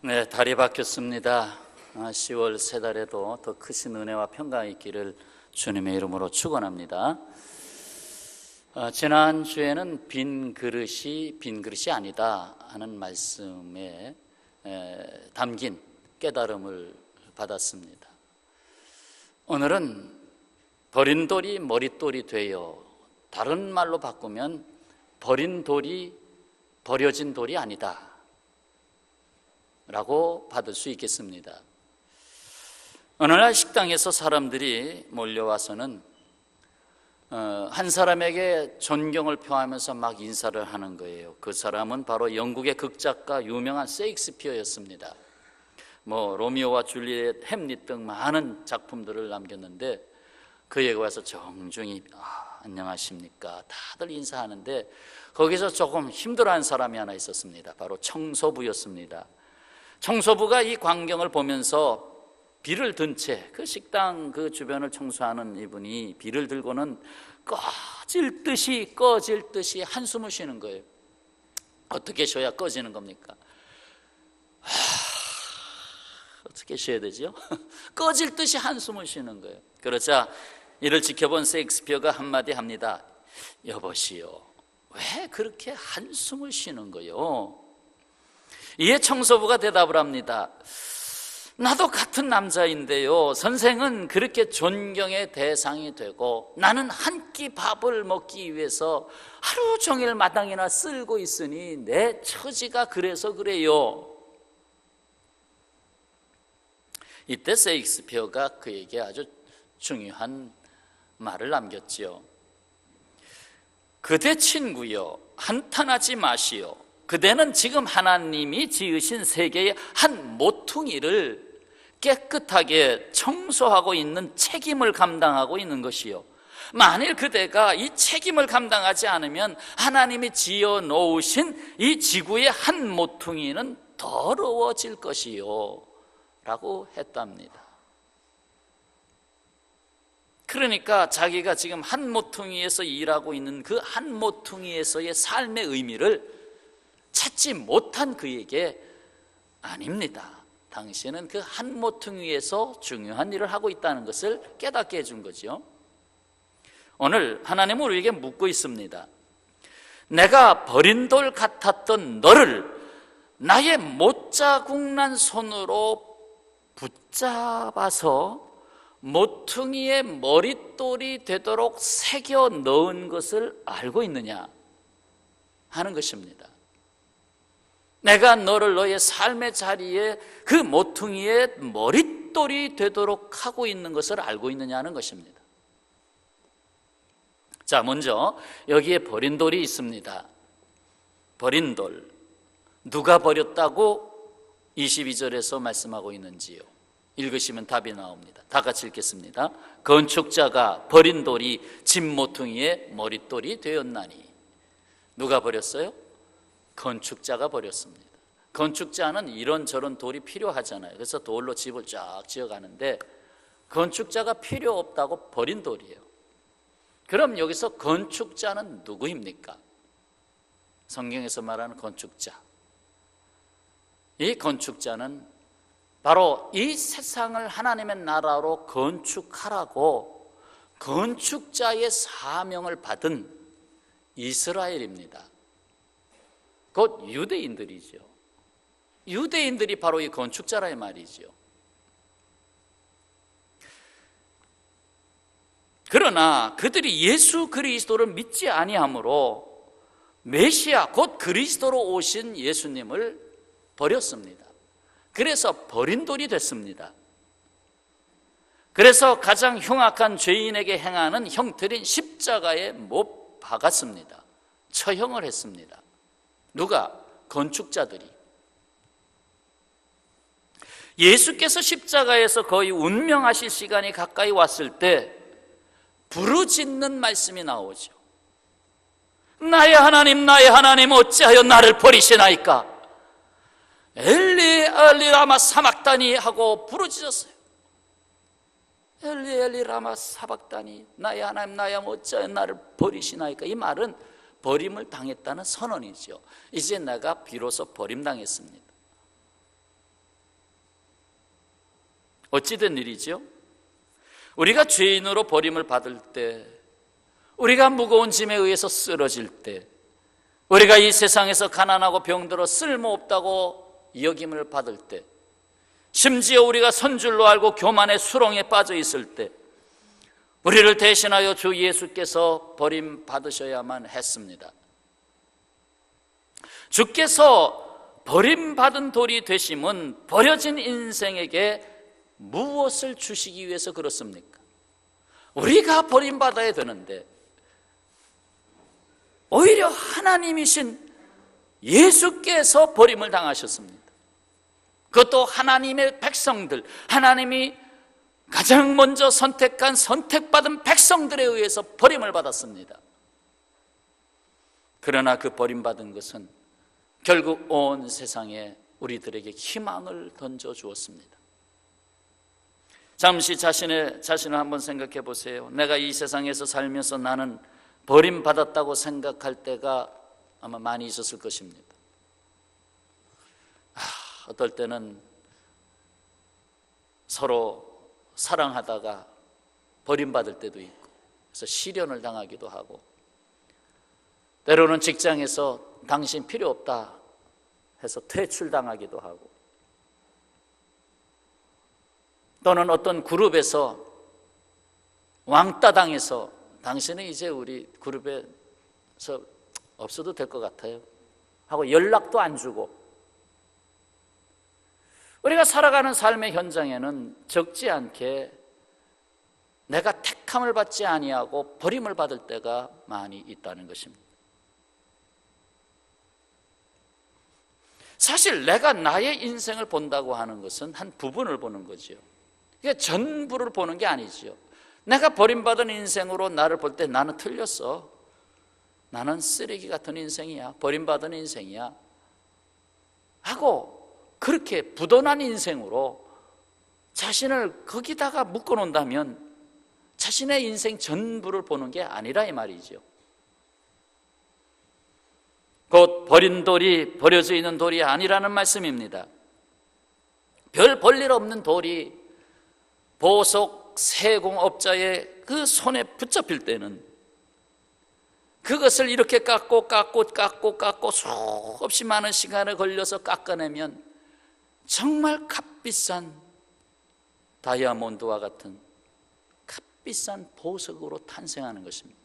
네, 달이 바뀌었습니다. 10월 새 달에도 더 크신 은혜와 평강이 있기를 주님의 이름으로 축원합니다. 지난주에는 빈 그릇이 아니다 하는 말씀에 담긴 깨달음을 받았습니다. 오늘은 버린 돌이 머릿돌이 되어, 다른 말로 바꾸면 버린 돌이 버려진 돌이 아니다 라고 받을 수 있겠습니다. 어느 날 식당에서 사람들이 몰려와서는 한 사람에게 존경을 표하면서 막 인사를 하는 거예요. 그 사람은 바로 영국의 극작가 유명한 셰익스피어였습니다. 로미오와 줄리엣, 햄릿 등 많은 작품들을 남겼는데 그에게 와서 정중히 안녕하십니까 다들 인사하는데 거기서 조금 힘들어하는 사람이 하나 있었습니다. 바로 청소부였습니다. 청소부가 이 광경을 보면서 비를 든 채 그 식당 그 주변을 청소하는 이분이 비를 들고는 꺼질 듯이 한숨을 쉬는 거예요. 어떻게 쉬어야 꺼지는 겁니까? 어떻게 쉬어야 되죠? 꺼질 듯이 한숨을 쉬는 거예요. 그러자 이를 지켜본 셰익스피어가 한마디 합니다. 여보시오, 왜 그렇게 한숨을 쉬는 거요? 이에 청소부가 대답을 합니다. 나도 같은 남자인데요, 선생은 그렇게 존경의 대상이 되고 나는 한 끼 밥을 먹기 위해서 하루 종일 마당이나 쓸고 있으니 내 처지가 그래서 그래요. 이때 셰익스피어가 그에게 아주 중요한 말을 남겼지요. 그대 친구여, 한탄하지 마시오. 그대는 지금 하나님이 지으신 세계의 한 모퉁이를 깨끗하게 청소하고 있는 책임을 감당하고 있는 것이요, 만일 그대가 이 책임을 감당하지 않으면 하나님이 지어 놓으신 이 지구의 한 모퉁이는 더러워질 것이요 라고 했답니다. 그러니까 자기가 지금 한 모퉁이에서 일하고 있는 그 한 모퉁이에서의 삶의 의미를 찾지 못한 그에게 아닙니다, 당신은 그 한 모퉁이에서 중요한 일을 하고 있다는 것을 깨닫게 해준 거죠. 오늘 하나님은 우리에게 묻고 있습니다. 내가 버린 돌 같았던 너를 나의 못자국난 손으로 붙잡아서 모퉁이의 머릿돌이 되도록 새겨 넣은 것을 알고 있느냐 하는 것입니다. 내가 너를 너의 삶의 자리에 그 모퉁이의 머릿돌이 되도록 하고 있는 것을 알고 있느냐는 것입니다. 자, 먼저 여기에 버린 돌이 있습니다. 버린 돌, 누가 버렸다고 22절에서 말씀하고 있는지요? 읽으시면 답이 나옵니다. 다 같이 읽겠습니다. 건축자가 버린 돌이 집 모퉁이의 머릿돌이 되었나니. 누가 버렸어요? 건축자가 버렸습니다. 건축자는 이런저런 돌이 필요하잖아요. 그래서 돌로 집을 쫙 지어가는데 건축자가 필요 없다고 버린 돌이에요. 그럼 여기서 건축자는 누구입니까? 성경에서 말하는 건축자, 이 건축자는 바로 이 세상을 하나님의 나라로 건축하라고 건축자의 사명을 받은 이스라엘입니다. 곧 유대인들이죠. 유대인들이 바로 이 건축자라의 말이죠. 그러나 그들이 예수 그리스도를 믿지 아니하므로 메시아 곧 그리스도로 오신 예수님을 버렸습니다. 그래서 버린 돌이 됐습니다. 그래서 가장 흉악한 죄인에게 행하는 형틀인 십자가에 못 박았습니다. 처형을 했습니다. 누가? 건축자들이. 예수께서 십자가에서 거의 운명하실 시간이 가까이 왔을 때 부르짖는 말씀이 나오죠. 나의 하나님 어찌하여 나를 버리시나이까? 엘리 엘리 라마 사박다니 하고 부르짖었어요. 엘리 엘리 라마 사박다니, 나의 하나님 어찌하여 나를 버리시나이까? 이 말은 버림을 당했다는 선언이죠. 이제 내가 비로소 버림당했습니다. 어찌된 일이죠? 우리가 죄인으로 버림을 받을 때, 우리가 무거운 짐에 의해서 쓰러질 때, 우리가 이 세상에서 가난하고 병들어 쓸모없다고 여김을 받을 때, 심지어 우리가 선줄로 알고 교만의 수렁에 빠져 있을 때, 우리를 대신하여 주 예수께서 버림받으셔야만 했습니다. 주께서 버림받은 돌이 되심은 버려진 인생에게 무엇을 주시기 위해서 그렇습니까? 우리가 버림받아야 되는데 오히려 하나님이신 예수께서 버림을 당하셨습니다. 그것도 하나님의 백성들, 하나님이 가장 먼저 선택한 선택받은 백성들에 의해서 버림을 받았습니다. 그러나 그 버림받은 것은 결국 온 세상에 우리들에게 희망을 던져주었습니다. 잠시 자신을 한번 생각해 보세요. 내가 이 세상에서 살면서 나는 버림받았다고 생각할 때가 아마 많이 있었을 것입니다. 어떨 때는 서로 사랑하다가 버림받을 때도 있고, 그래서 시련을 당하기도 하고, 때로는 직장에서 당신 필요 없다 해서 퇴출당하기도 하고, 또는 어떤 그룹에서 왕따 당해서 당신은 이제 우리 그룹에서 없어도 될 것 같아요 하고 연락도 안 주고, 우리가 살아가는 삶의 현장에는 적지 않게 내가 택함을 받지 아니하고 버림을 받을 때가 많이 있다는 것입니다. 사실 내가 나의 인생을 본다고 하는 것은 한 부분을 보는 거죠. 이게 전부를 보는 게 아니죠. 내가 버림받은 인생으로 나를 볼 때 나는 틀렸어. 나는 쓰레기 같은 인생이야. 버림받은 인생이야. 하고 그렇게 부도난 인생으로 자신을 거기다가 묶어놓는다면 자신의 인생 전부를 보는 게 아니라 이 말이죠. 곧 버린 돌이 버려져 있는 돌이 아니라는 말씀입니다. 별 볼일 없는 돌이 보석 세공업자의 그 손에 붙잡힐 때는 그것을 이렇게 깎고 수없이 많은 시간을 걸려서 깎아내면 정말 값비싼 다이아몬드와 같은 값비싼 보석으로 탄생하는 것입니다.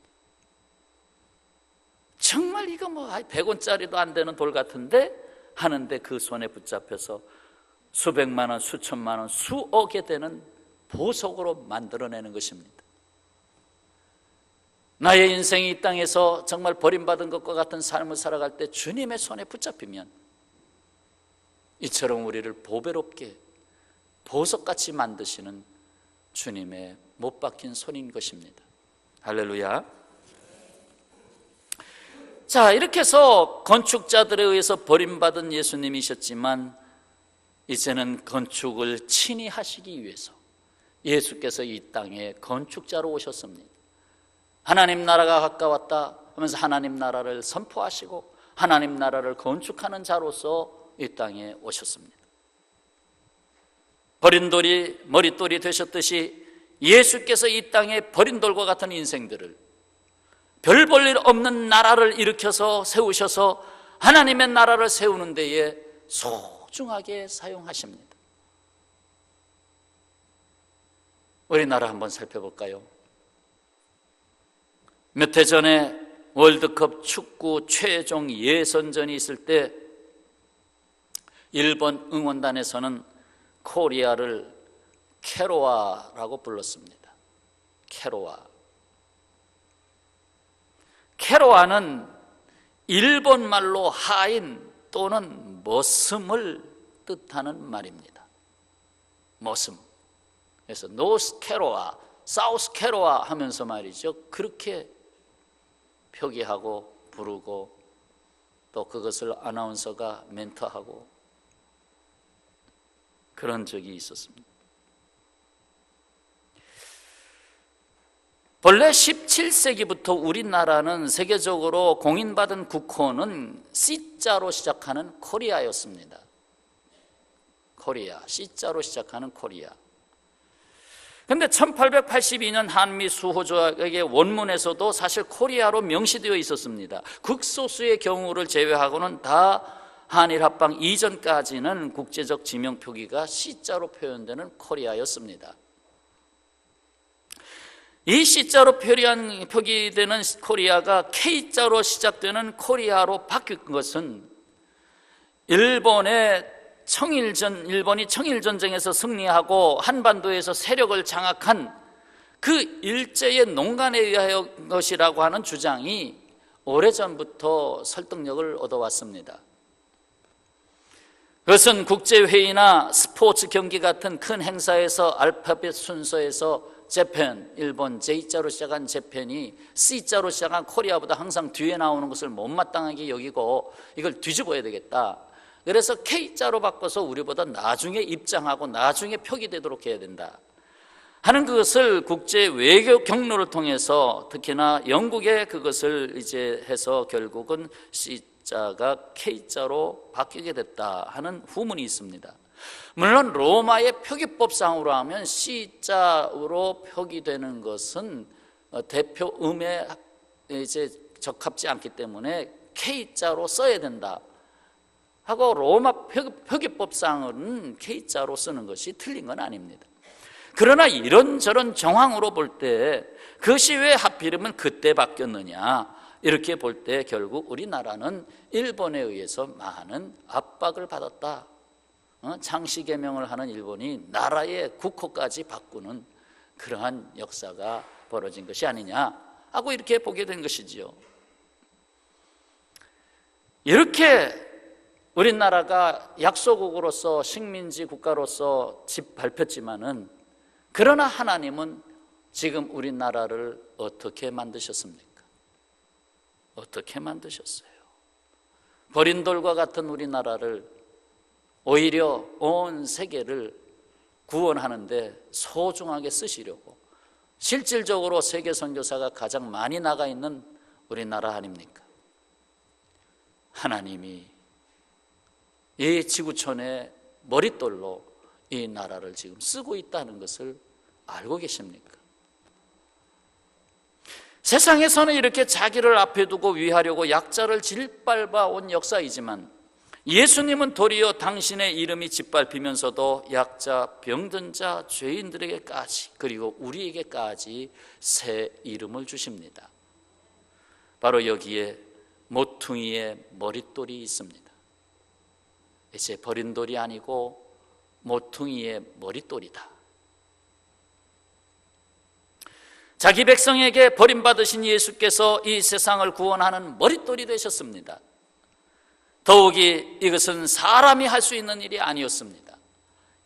정말 이거 100원짜리도 안 되는 돌 같은데 하는데 그 손에 붙잡혀서 수백만 원, 수천만 원, 수억에 되는 보석으로 만들어내는 것입니다. 나의 인생이 이 땅에서 정말 버림받은 것과 같은 삶을 살아갈 때 주님의 손에 붙잡히면 이처럼 우리를 보배롭게 보석같이 만드시는 주님의 못 박힌 손인 것입니다. 할렐루야. 자, 이렇게 해서 건축자들에 의해서 버림받은 예수님이셨지만 이제는 건축을 친히 하시기 위해서 예수께서 이 땅에 건축자로 오셨습니다. 하나님 나라가 가까웠다 하면서 하나님 나라를 선포하시고 하나님 나라를 건축하는 자로서 이 땅에 오셨습니다. 버린 돌이 머릿돌이 되셨듯이 예수께서 이 땅에 버린 돌과 같은 인생들을 별 볼 일 없는 나라를 일으켜서 세우셔서 하나님의 나라를 세우는 데에 소중하게 사용하십니다. 우리나라 한번 살펴볼까요? 몇 해 전에 월드컵 축구 최종 예선전이 있을 때 일본 응원단에서는 코리아를 캐로아라고 불렀습니다. 캐로아는 일본 말로 하인 또는 머슴을 뜻하는 말입니다. 머슴. 그래서 노스 캐로아, 사우스 캐로아 하면서 말이죠. 그렇게 표기하고 부르고 또 그것을 아나운서가 멘트하고 그런 적이 있었습니다. 본래 17세기부터 우리나라는 세계적으로 공인받은 국호는 C자로 시작하는 코리아였습니다. 코리아, C자로 시작하는 코리아. 근데 1882년 한미 수호조약의 원문에서도 사실 코리아로 명시되어 있었습니다. 극소수의 경우를 제외하고는 다 한일 합방 이전까지는 국제적 지명 표기가 C자로 표현되는 코리아였습니다. 이 C자로 표기되는 코리아가 K자로 시작되는 코리아로 바뀐 것은 일본이 청일전쟁에서 승리하고 한반도에서 세력을 장악한 그 일제의 농간에 의한 것이라고 하는 주장이 오래전부터 설득력을 얻어왔습니다. 그것은 국제회의나 스포츠 경기 같은 큰 행사에서 알파벳 순서에서 재팬, 일본 J자로 시작한 재팬이 C자로 시작한 코리아보다 항상 뒤에 나오는 것을 못마땅하게 여기고 이걸 뒤집어야 되겠다. 그래서 K자로 바꿔서 우리보다 나중에 입장하고 나중에 표기되도록 해야 된다 하는 그것을 국제 외교 경로를 통해서 특히나 영국에 그것을 이제 해서 결국은 C자가 K자로 바뀌게 됐다 하는 후문이 있습니다. 물론 로마의 표기법상으로 하면 C자로 표기되는 것은 대표음에 이제 적합지 않기 때문에 K자로 써야 된다 하고 로마 표기법상은 K자로 쓰는 것이 틀린 건 아닙니다. 그러나 이런저런 정황으로 볼 때 그것이 왜 하필이면 그때 바뀌었느냐 이렇게 볼 때 결국 우리나라는 일본에 의해서 많은 압박을 받았다. 창씨개명을 하는 일본이 나라의 국호까지 바꾸는 그러한 역사가 벌어진 것이 아니냐 하고 이렇게 보게 된 것이지요. 이렇게 우리나라가 약소국으로서 식민지 국가로서 밟혔지만은 그러나 하나님은 지금 우리나라를 어떻게 만드셨습니까? 어떻게 만드셨어요? 버린 돌과 같은 우리나라를 오히려 온 세계를 구원하는데 소중하게 쓰시려고 실질적으로 세계 선교사가 가장 많이 나가 있는 우리나라 아닙니까? 하나님이 이 지구촌의 머릿돌로 이 나라를 지금 쓰고 있다는 것을 알고 계십니까? 세상에서는 이렇게 자기를 앞에 두고 위하려고 약자를 짓밟아 온 역사이지만 예수님은 도리어 당신의 이름이 짓밟히면서도 약자, 병든 자, 죄인들에게까지 그리고 우리에게까지 새 이름을 주십니다. 바로 여기에 모퉁이의 머릿돌이 있습니다. 이제 버린 돌이 아니고 모퉁이의 머릿돌이다. 자기 백성에게 버림받으신 예수께서 이 세상을 구원하는 머릿돌이 되셨습니다. 더욱이 이것은 사람이 할 수 있는 일이 아니었습니다.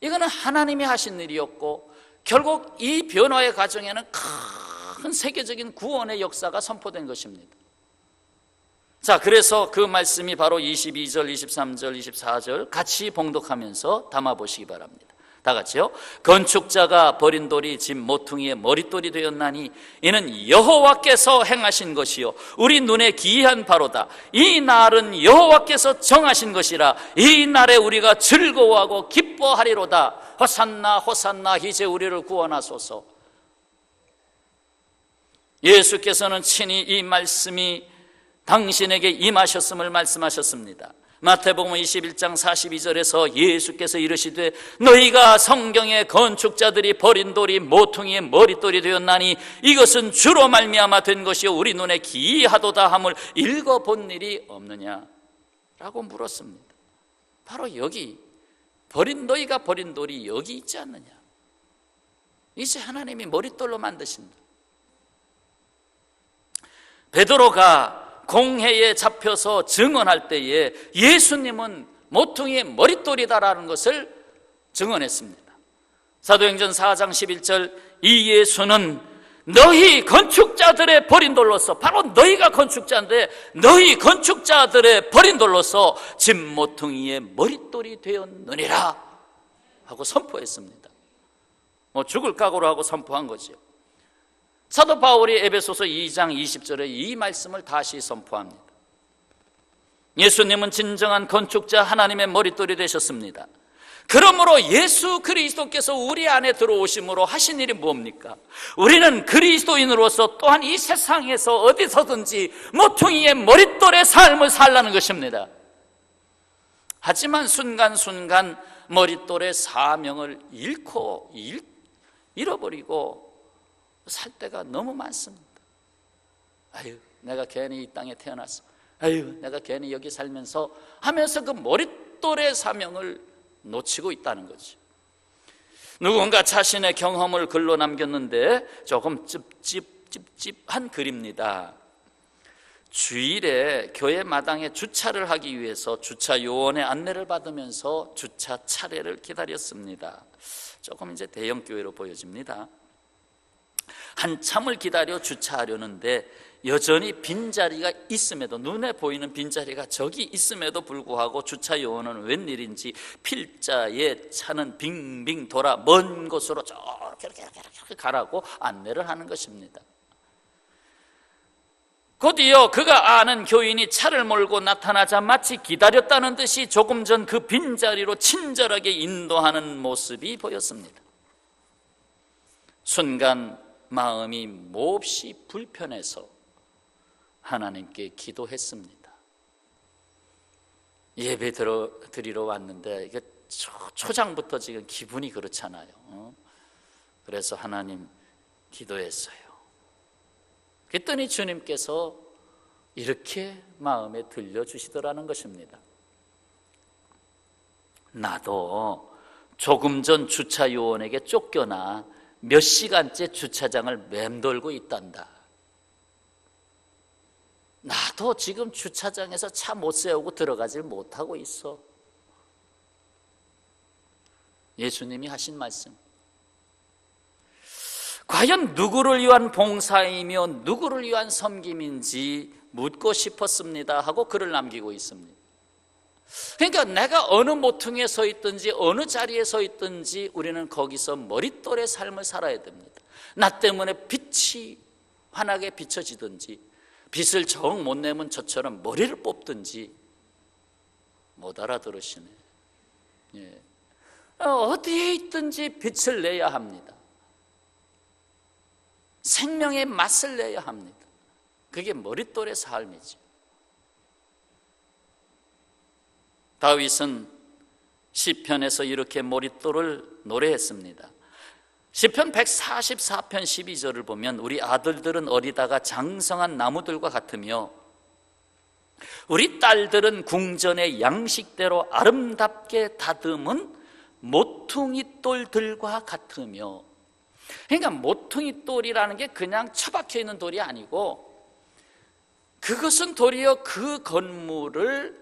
이거는 하나님이 하신 일이었고 결국 이 변화의 과정에는 큰 세계적인 구원의 역사가 선포된 것입니다. 자, 그래서 그 말씀이 바로 22절, 23절, 24절 같이 봉독하면서 담아보시기 바랍니다. 다 같이요. 건축자가 버린 돌이 집 모퉁이의 머릿돌이 되었나니 이는 여호와께서 행하신 것이요 우리 눈에 기이한 바로다. 이 날은 여호와께서 정하신 것이라 이 날에 우리가 즐거워하고 기뻐하리로다. 호산나 호산나 이제 우리를 구원하소서. 예수께서는 친히 이 말씀이 당신에게 임하셨음을 말씀하셨습니다. 마태복음 21장 42절에서 예수께서 이르시되 너희가 성경의 건축자들이 버린 돌이 모퉁이의 머릿돌이 되었나니 이것은 주로 말미암아 된 것이요 우리 눈에 기이하도다 함을 읽어본 일이 없느냐 라고 물었습니다. 바로 여기 너희가 버린 돌이 여기 있지 않느냐. 이제 하나님이 머릿돌로 만드신다. 베드로가 공회에 잡혀서 증언할 때에 예수님은 모퉁이의 머릿돌이다라는 것을 증언했습니다. 사도행전 4장 11절 이 예수는 너희 건축자들의 버린 돌로서 바로 너희가 건축자인데 너희 건축자들의 버린 돌로서 집 모퉁이의 머릿돌이 되었느니라 하고 선포했습니다. 죽을 각오로 하고 선포한 거죠. 사도 바울이 에베소서 2장 20절에 이 말씀을 다시 선포합니다. 예수님은 진정한 건축자 하나님의 머릿돌이 되셨습니다. 그러므로 예수 그리스도께서 우리 안에 들어오심으로 하신 일이 뭡니까? 우리는 그리스도인으로서 또한 이 세상에서 어디서든지 모퉁이의 머릿돌의 삶을 살라는 것입니다. 하지만 순간순간 머릿돌의 사명을 잃어버리고 살 때가 너무 많습니다. 아유, 내가 괜히 이 땅에 태어났어. 아유, 내가 괜히 여기 살면서 하면서 그 머릿돌의 사명을 놓치고 있다는 거죠. 누군가 자신의 경험을 글로 남겼는데 조금 찝찝한 글입니다. 주일에 교회 마당에 주차를 하기 위해서 주차 요원의 안내를 받으면서 주차 차례를 기다렸습니다. 조금 이제 대형 교회로 보여집니다. 한참을 기다려 주차하려는데 여전히 빈자리가 있음에도, 눈에 보이는 빈자리가 저기 있음에도 불구하고 주차 요원은 웬일인지 필자의 차는 빙빙 돌아 먼 곳으로 저렇게 가라고 안내를 하는 것입니다. 곧이어 그가 아는 교인이 차를 몰고 나타나자 마치 기다렸다는 듯이 조금 전 그 빈자리로 친절하게 인도하는 모습이 보였습니다. 순간 마음이 몹시 불편해서 하나님께 기도했습니다. 예배 드리러 왔는데 이게 초장부터 지금 기분이 그렇잖아요. 그래서 하나님 기도했어요. 그랬더니 주님께서 이렇게 마음에 들려주시더라는 것입니다. 나도 조금 전 주차 요원에게 쫓겨나 몇 시간째 주차장을 맴돌고 있단다. 나도 지금 주차장에서 차 못 세우고 들어가질 못하고 있어. 예수님이 하신 말씀. 과연 누구를 위한 봉사이며 누구를 위한 섬김인지 묻고 싶었습니다 하고 글을 남기고 있습니다. 그러니까 내가 어느 모퉁이에 서 있든지 어느 자리에 서 있든지 우리는 거기서 머릿돌의 삶을 살아야 됩니다. 나 때문에 빛이 환하게 비춰지든지 빛을 정 못 내면 저처럼 머리를 뽑든지. 못 알아들으시네. 예. 어디에 있든지 빛을 내야 합니다. 생명의 맛을 내야 합니다. 그게 머릿돌의 삶이죠. 다윗은 시편에서 이렇게 머릿돌을 노래했습니다. 시편 144편 12절을 보면 우리 아들들은 어리다가 장성한 나무들과 같으며 우리 딸들은 궁전의 양식대로 아름답게 다듬은 모퉁이돌들과 같으며. 그러니까 모퉁이돌이라는 게 그냥 처박혀 있는 돌이 아니고 그것은 도리어 그 건물을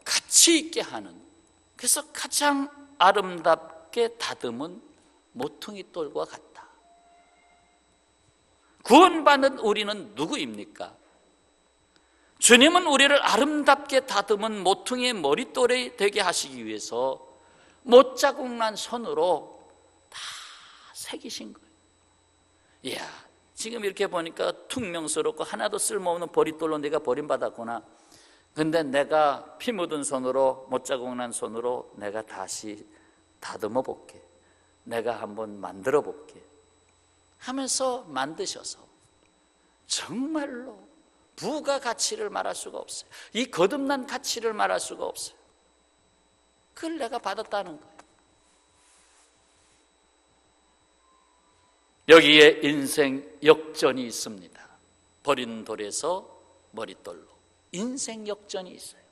가치 있게 하는, 그래서 가장 아름답게 다듬은 모퉁이돌과 같다. 구원받는 우리는 누구입니까? 주님은 우리를 아름답게 다듬은 모퉁이의 머릿돌이 되게 하시기 위해서 못자국 난 손으로 다 새기신 거예요. 이야, 지금 이렇게 보니까 퉁명스럽고 하나도 쓸모없는 머릿돌로 내가 버림받았구나. 근데 내가 피 묻은 손으로, 못자국 난 손으로 내가 다시 다듬어 볼게, 내가 한번 만들어 볼게 하면서 만드셔서 정말로 부가 가치를 말할 수가 없어요. 이 거듭난 가치를 말할 수가 없어요. 그걸 내가 받았다는 거예요. 여기에 인생 역전이 있습니다. 버린 돌에서 머릿돌로 인생 역전이 있어요.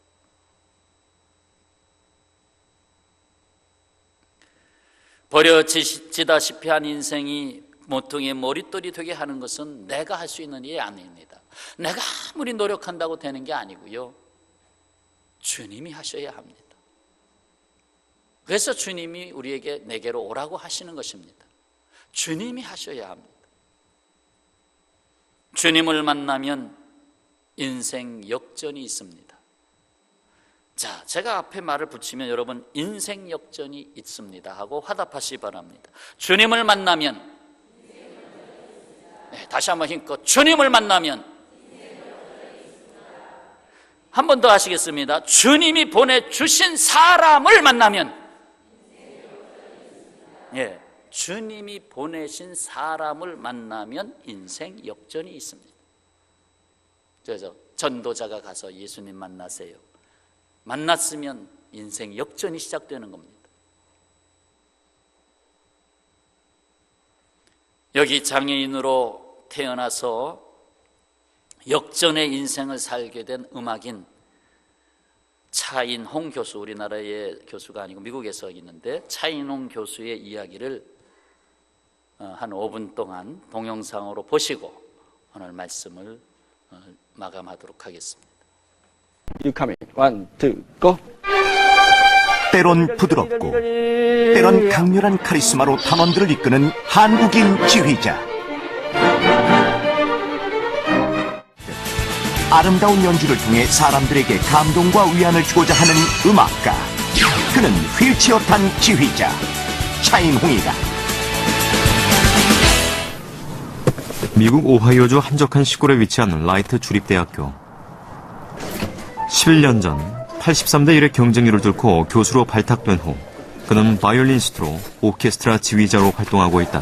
버려지다시피 한 인생이 모퉁이의 머릿돌이 되게 하는 것은 내가 할 수 있는 일이 아닙니다. 내가 아무리 노력한다고 되는 게 아니고요, 주님이 하셔야 합니다. 그래서 주님이 우리에게 내게로 오라고 하시는 것입니다. 주님이 하셔야 합니다. 주님을 만나면 인생 역전이 있습니다. 자, 제가 앞에 말을 붙이면 여러분 인생 역전이 있습니다 하고 화답하시기 바랍니다. 주님을 만나면, 네, 다시 한번 힘껏 주님을 만나면, 한 번 더 하시겠습니다. 주님이 보내주신 사람을 만나면 예, 주님이 보내신 사람을 만나면 인생 역전이 있습니다. 그래서 전도자가 가서 예수님 만나세요. 만났으면 인생 역전이 시작되는 겁니다. 여기 장애인으로 태어나서 역전의 인생을 살게 된 음악인 차인홍 교수, 우리나라의 교수가 아니고 미국에서 있는데 차인홍 교수의 이야기를 한 5분 동안 동영상으로 보시고 오늘 말씀을 마감하도록 하겠습니다. You come in. 1, 2, go. 때론 부드럽고 때론 강렬한 카리스마로 단원들을 이끄는 한국인 지휘자. 아름다운 연주를 통해 사람들에게 감동과 위안을 주고자 하는 음악가. 그는 휠체어 탄 지휘자 차인홍이다. 미국 오하이오주 한적한 시골에 위치한 라이트 주립대학교. 11년 전 83대 1의 경쟁률을 뚫고 교수로 발탁된 후 그는 바이올리니스트로 오케스트라 지휘자로 활동하고 있다.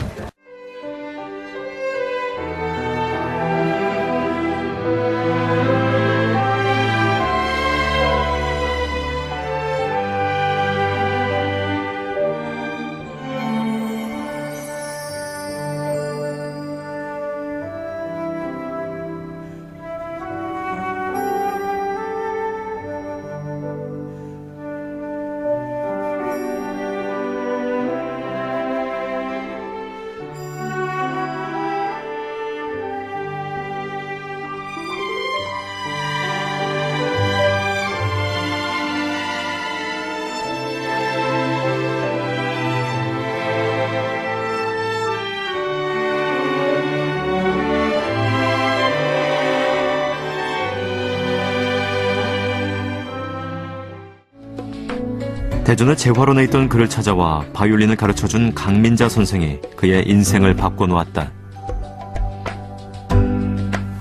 대전의 재활원에 있던 그를 찾아와 바이올린을 가르쳐준 강민자 선생이 그의 인생을 바꿔놓았다.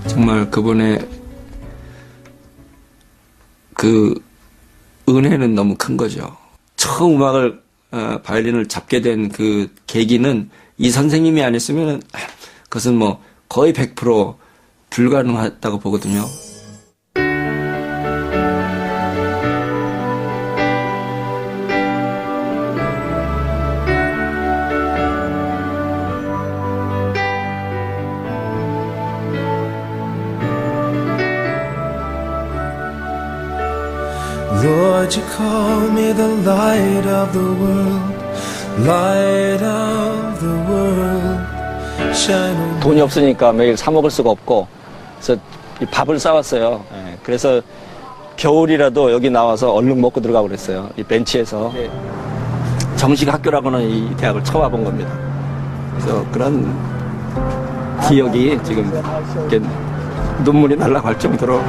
정말 그분의 그 은혜는 너무 큰 거죠. 처음 음악을 바이올린을 잡게 된 그 계기는 이 선생님이 아니었으면 그것은 뭐 거의 100% 불가능하다고 보거든요. Lord, you call me the light of the world, light of the world, shine on me. 돈이 없으니까 매일 사 먹을 수가 없고 그래서 이 밥을 싸왔어요. 그래서 겨울이라도 여기 나와서 얼른 먹고 들어가고 그랬어요. 이 벤치에서. 정식 학교라고는 이 대학을 처음 와본 겁니다. 그래서 그런 기억이 지금 이렇게 눈물이 날라갈 정도로.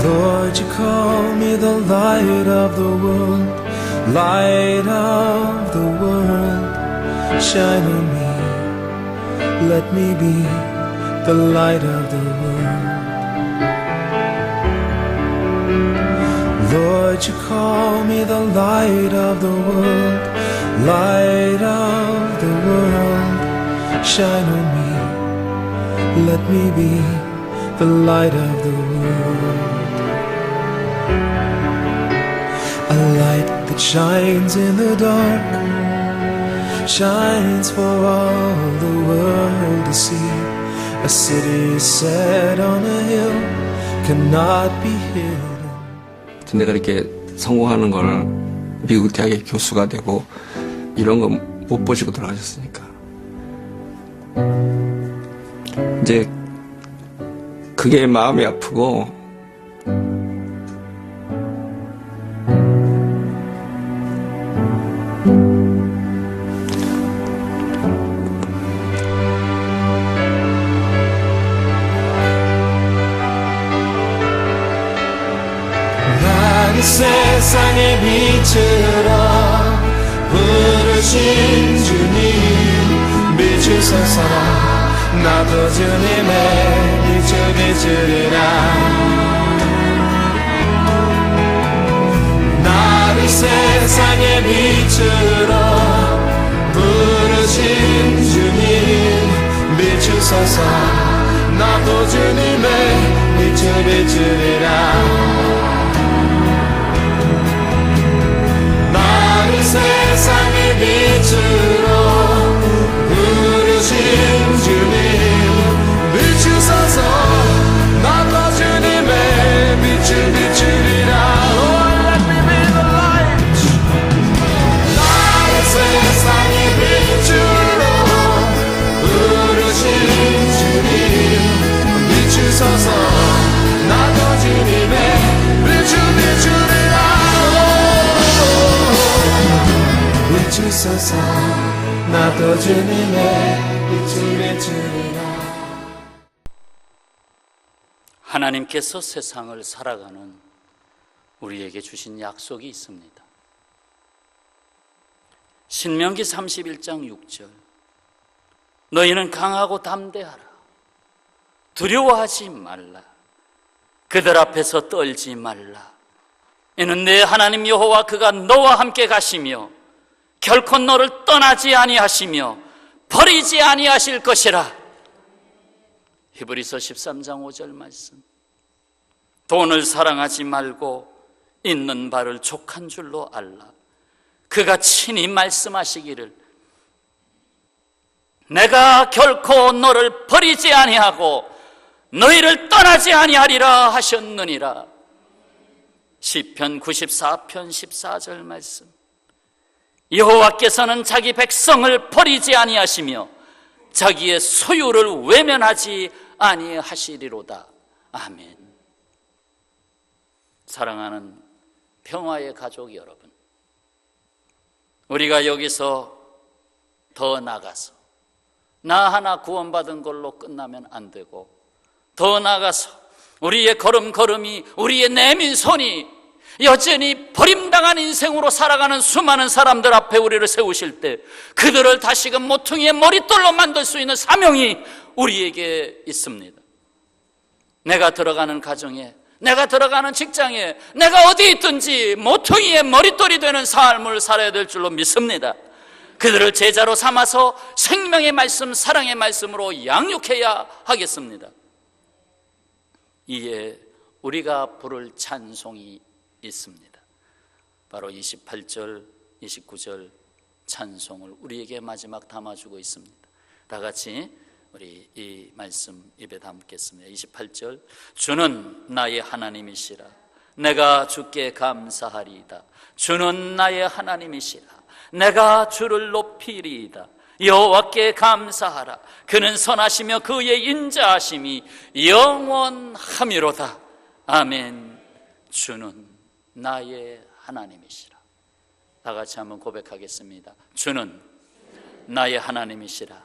Lord, you call me the light of the world, light of the world, shine on me, let me be the light of the world. Lord, you call me the light of the world, light of the world, shine on me, let me be the light of the world. A light that shines in the dark, shines for all the world to see. A city set on a hill cannot be hidden. 내가 이렇게 성공하는 걸 미국 대학의 교수가 되고 이런 거 못 보시고 돌아가셨으니까 이제 그게 마음이 아프고 세상의 빛으로 부르신 주님 비추소서. 나도 주님의 빛을 비추리라. 나를 세상의 빛으로 부르신 주님 비추소서. 나도 주님의 빛을 비추리라. 나를 세상의 빛으로 부르신 주님 비추소서. 나도 주님의 빛을 비추리라. Oh, let me be the light. 나를 세상의 빛으로 부르신 주님 비추소서. 나도 주님의 빛을 비추리라. 비추소서. 나도 주님의 빛을 비추리라. 하나님께서 세상을 살아가는 우리에게 주신 약속이 있습니다. 신명기 31장 6절. 너희는 강하고 담대하라. 두려워하지 말라. 그들 앞에서 떨지 말라. 이는 내 하나님 여호와 그가 너와 함께 가시며 결코 너를 떠나지 아니하시며 버리지 아니하실 것이라. 히브리서 13장 5절 말씀. 돈을 사랑하지 말고 있는 바를 족한 줄로 알라. 그가 친히 말씀하시기를 내가 결코 너를 버리지 아니하고 너희를 떠나지 아니하리라 하셨느니라. 시편 94편 14절 말씀. 여호와께서는 자기 백성을 버리지 아니하시며 자기의 소유를 외면하지 아니하시리로다. 아멘. 사랑하는 평화의 가족 여러분, 우리가 여기서 더 나가서 나 하나 구원받은 걸로 끝나면 안 되고, 더 나가서 우리의 걸음걸음이, 우리의 내민 손이 여전히 버림당한 인생으로 살아가는 수많은 사람들 앞에 우리를 세우실 때 그들을 다시금 모퉁이의 머릿돌로 만들 수 있는 사명이 우리에게 있습니다. 내가 들어가는 가정에, 내가 들어가는 직장에, 내가 어디 있든지 모퉁이의 머릿돌이 되는 삶을 살아야 될 줄로 믿습니다. 그들을 제자로 삼아서 생명의 말씀, 사랑의 말씀으로 양육해야 하겠습니다. 이에 우리가 부를 찬송이 있습니다. 바로 28절, 29절 찬송을 우리에게 마지막 담아주고 있습니다. 다 같이 우리 이 말씀 입에 담겠습니다. 28절. 주는 나의 하나님이시라. 내가 주께 감사하리이다. 주는 나의 하나님이시라. 내가 주를 높이리이다. 여호와께 감사하라. 그는 선하시며 그의 인자하심이 영원하미로다. 아멘. 주는 나의 하나님이시라. 다 같이 한번 고백하겠습니다. 주는 나의 하나님이시라.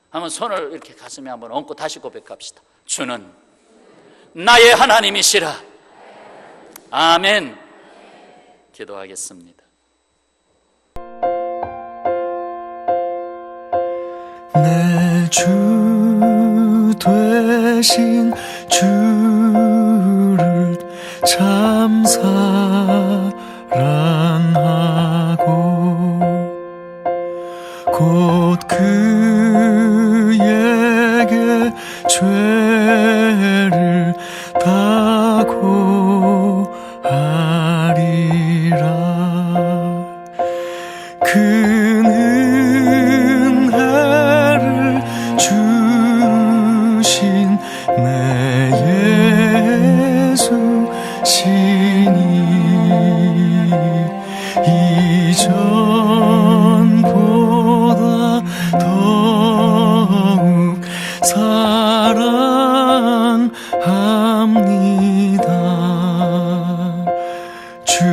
한번 손을 이렇게 가슴에 한번 얹고 다시 고백합시다. 주는 나의 하나님이시라. 아멘. 기도하겠습니다. 내 주 되신 주를 참 사랑하고 곧 그에게 죄를 다 고하리라. 그는 은혜를 주신 내 예수 시니 이전보다 더욱 사랑합니다. 주